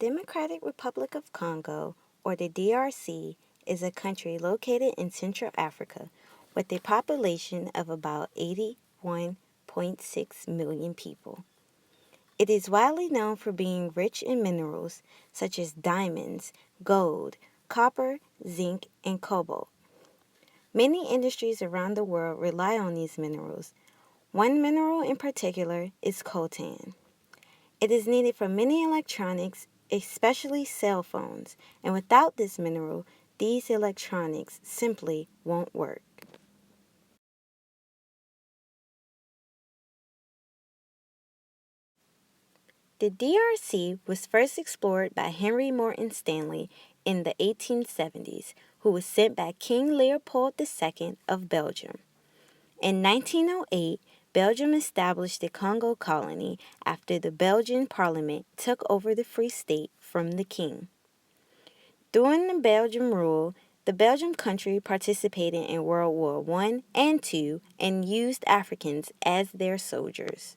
Democratic Republic of Congo, or the DRC, is a country located in Central Africa with a population of about 81.6 million people. It is widely known for being rich in minerals such as diamonds, gold, copper, zinc, and cobalt. Many industries around the world rely on these minerals. One mineral in particular is coltan. It is needed for many electronics, especially cell phones, and without this mineral, these electronics simply won't work. The DRC was first explored by Henry Morton Stanley in the 1870s, who was sent by King Leopold II of Belgium. In 1908, Belgium established the Congo colony after the Belgian parliament took over the Free State from the king. During the Belgian rule, the Belgian country participated in World War I and II and used Africans as their soldiers.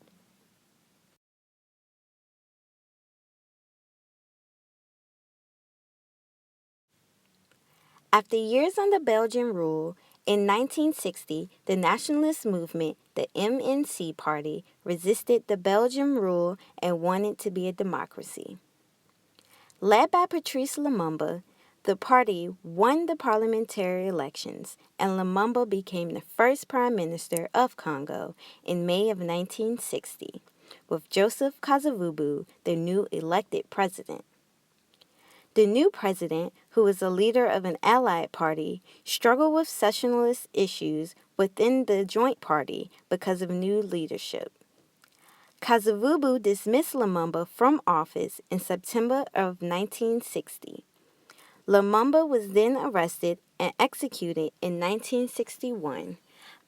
After years under Belgian rule, in 1960, the nationalist movement, the MNC Party, resisted the Belgian rule and wanted to be a democracy. Led by Patrice Lumumba, the party won the parliamentary elections, and Lumumba became the first prime minister of Congo in May of 1960, with Joseph Kasavubu the new elected president. The new president, who was a leader of an allied party, struggled with secessionist issues within the joint party because of new leadership. Kasavubu dismissed Lumumba from office in September of 1960. Lumumba was then arrested and executed in 1961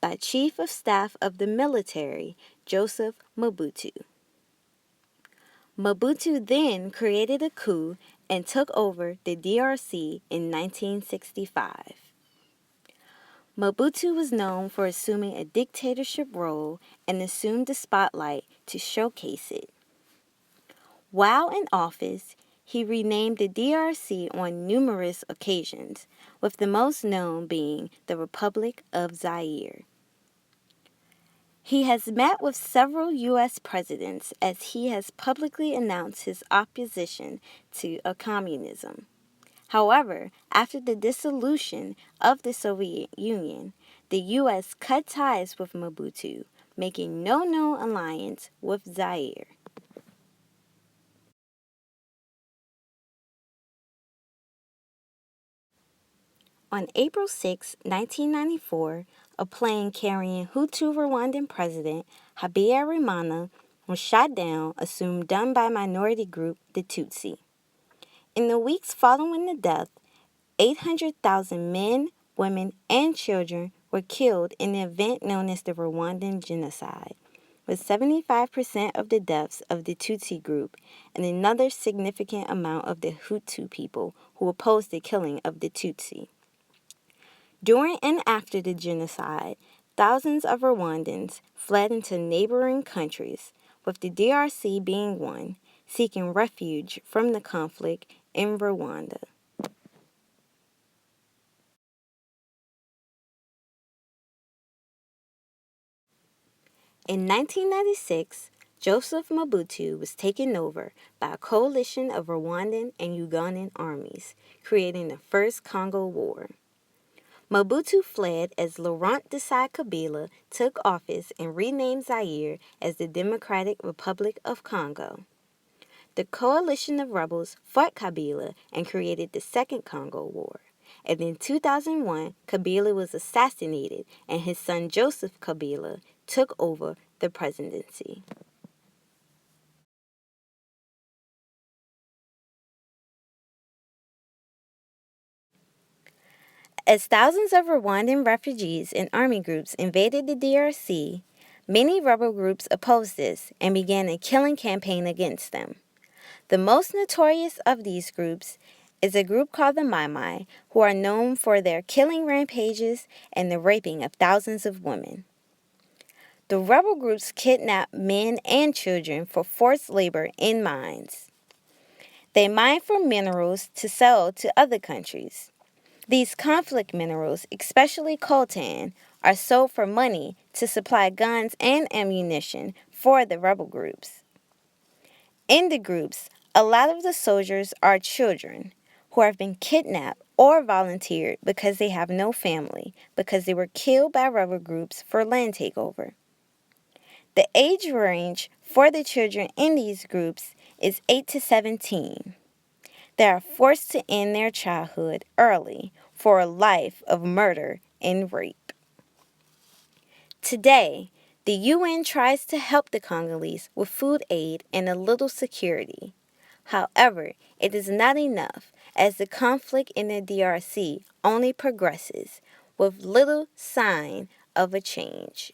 by Chief of Staff of the Military, Joseph Mobutu. Mobutu then created a coup and took over the DRC in 1965. Mobutu was known for assuming a dictatorship role and assumed the spotlight to showcase it. While in office, he renamed the DRC on numerous occasions, with the most known being the Republic of Zaire. He has met with several U.S. presidents as he has publicly announced his opposition to communism. However, after the dissolution of the Soviet Union, the U.S. cut ties with Mobutu, making no known alliance with Zaire. On April 6, 1994, a plane carrying Hutu Rwandan President Habyarimana was shot down, assumed done by minority group the Tutsi. In the weeks following the death, 800,000 men, women, and children were killed in the event known as the Rwandan Genocide, with 75% of the deaths of the Tutsi group and another significant amount of the Hutu people who opposed the killing of the Tutsi. During and after the genocide, thousands of Rwandans fled into neighboring countries, with the DRC being one, seeking refuge from the conflict in Rwanda. In 1996, Joseph Mobutu was taken over by a coalition of Rwandan and Ugandan armies, creating the First Congo War. Mobutu fled as Laurent Desai Kabila took office and renamed Zaire as the Democratic Republic of Congo. The coalition of rebels fought Kabila and created the Second Congo War. And in 2001, Kabila was assassinated and his son Joseph Kabila took over the presidency. As thousands of Rwandan refugees and army groups invaded the DRC, many rebel groups opposed this and began a killing campaign against them. The most notorious of these groups is a group called the Mai Mai, who are known for their killing rampages and the raping of thousands of women. The rebel groups kidnap men and children for forced labor in mines. They mine for minerals to sell to other countries. These conflict minerals, especially coltan, are sold for money to supply guns and ammunition for the rebel groups. In the groups, a lot of the soldiers are children who have been kidnapped or volunteered because they have no family, because they were killed by rebel groups for land takeover. The age range for the children in these groups is 8 to 17. They are forced to end their childhood early for a life of murder and rape. Today, the UN tries to help the Congolese with food aid and a little security. However, it is not enough as the conflict in the DRC only progresses with little sign of a change.